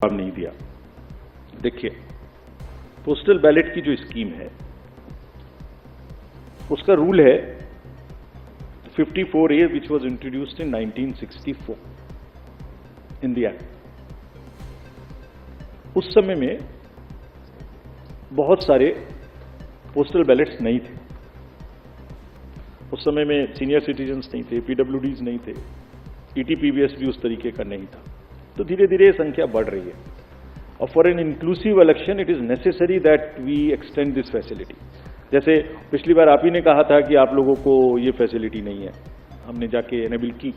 जवाब नहीं दिया। देखिए, पोस्टल बैलेट की जो स्कीम है उसका रूल है 54A which was introduced in 1964 in the act। उस समय में बहुत सारे पोस्टल बैलेट्स नहीं थे। उस समय में सीनियर सिटीजन्स नहीं थे, पीडब्ल्यूडीज नहीं थे, ईटीपीबीएस भी उस तरीके का नहीं था। तो धीरे धीरे संख्या बढ़ रही है और for an inclusive election it is necessary that we extend this facility. जैसे पिछली बार आप ही ने कहा था कि आप लोगों को ये फैसिलिटी नहीं है, हमने जाके एनेबल की।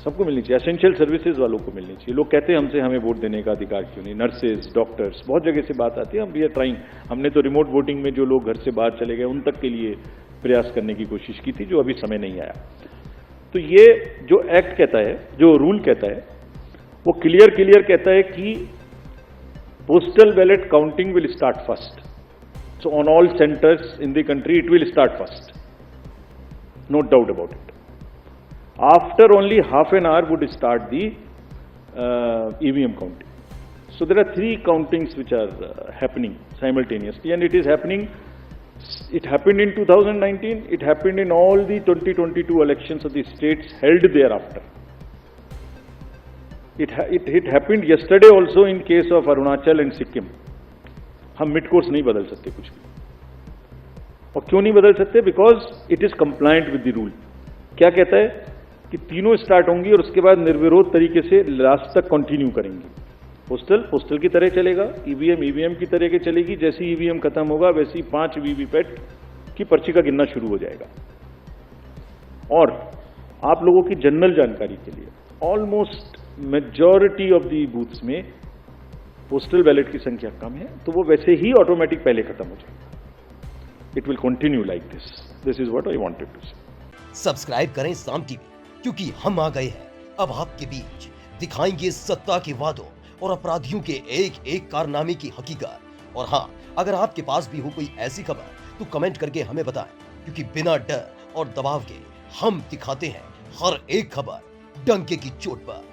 सबको मिलनी चाहिए, एसेंशियल सर्विसेज वालों को मिलनी चाहिए। लोग कहते हैं हमसे हमें वोट देने का अधिकार क्यों नहीं, नर्सेज, डॉक्टर्स, बहुत जगह से बात आती है। हम वी आर ट्राइंग। हमने तो रिमोट वोटिंग में जो लोग घर से बाहर चले गए उन तक के लिए प्रयास करने की कोशिश की थी, जो अभी समय नहीं आया। तो ये जो एक्ट कहता है, जो रूल कहता है, वो क्लियर कहता है कि postal ballot counting will start first. So on all centres in the country it will start first, no doubt about it. After only half an hour would start the EVM counting. So there are three countings which are happening simultaneously, and it is happening. It happened in 2019. It happened in all the 2022 elections of the states held thereafter. It happened yesterday also in case of Arunachal and Sikkim. हम mid course नहीं बदल सकते कुछ भी। और क्यों नहीं बदल सकते? Because it is compliant with the rule. क्या कहता है कि तीनों स्टार्ट होंगी और उसके बाद निर्विरोध तरीके से लास्ट तक कंटिन्यू करेंगी। पोस्टल की तरह चलेगा, ईवीएम की तरह के चलेगी। जैसे ईवीएम खत्म होगा वैसे ही 5 वीवीपैट की पर्ची का गिनना शुरू हो जाएगा। और आप लोगों की जनरल जानकारी के लिए, almost majority of the booths में पोस्टल बैलेट की संख्या कम है, तो वो वैसे ही ऑटोमेटिक पहले खत्म हो जाएगा। It will continue like this. This is what I wanted to say. Subscribe करें साम टीवी, क्योंकि हम आ गए हैं अब आपके बीच। दिखाएंगे सत्ता के वादों और अपराधियों के एक एक कारनामे की हकीकत। और हाँ, अगर आपके पास भी हो कोई ऐसी खबर तो कमेंट करके हमें बताएं, क्योंकि बिना डर और दबाव के हम दिखाते हैं हर एक खबर डंके की चोट पर।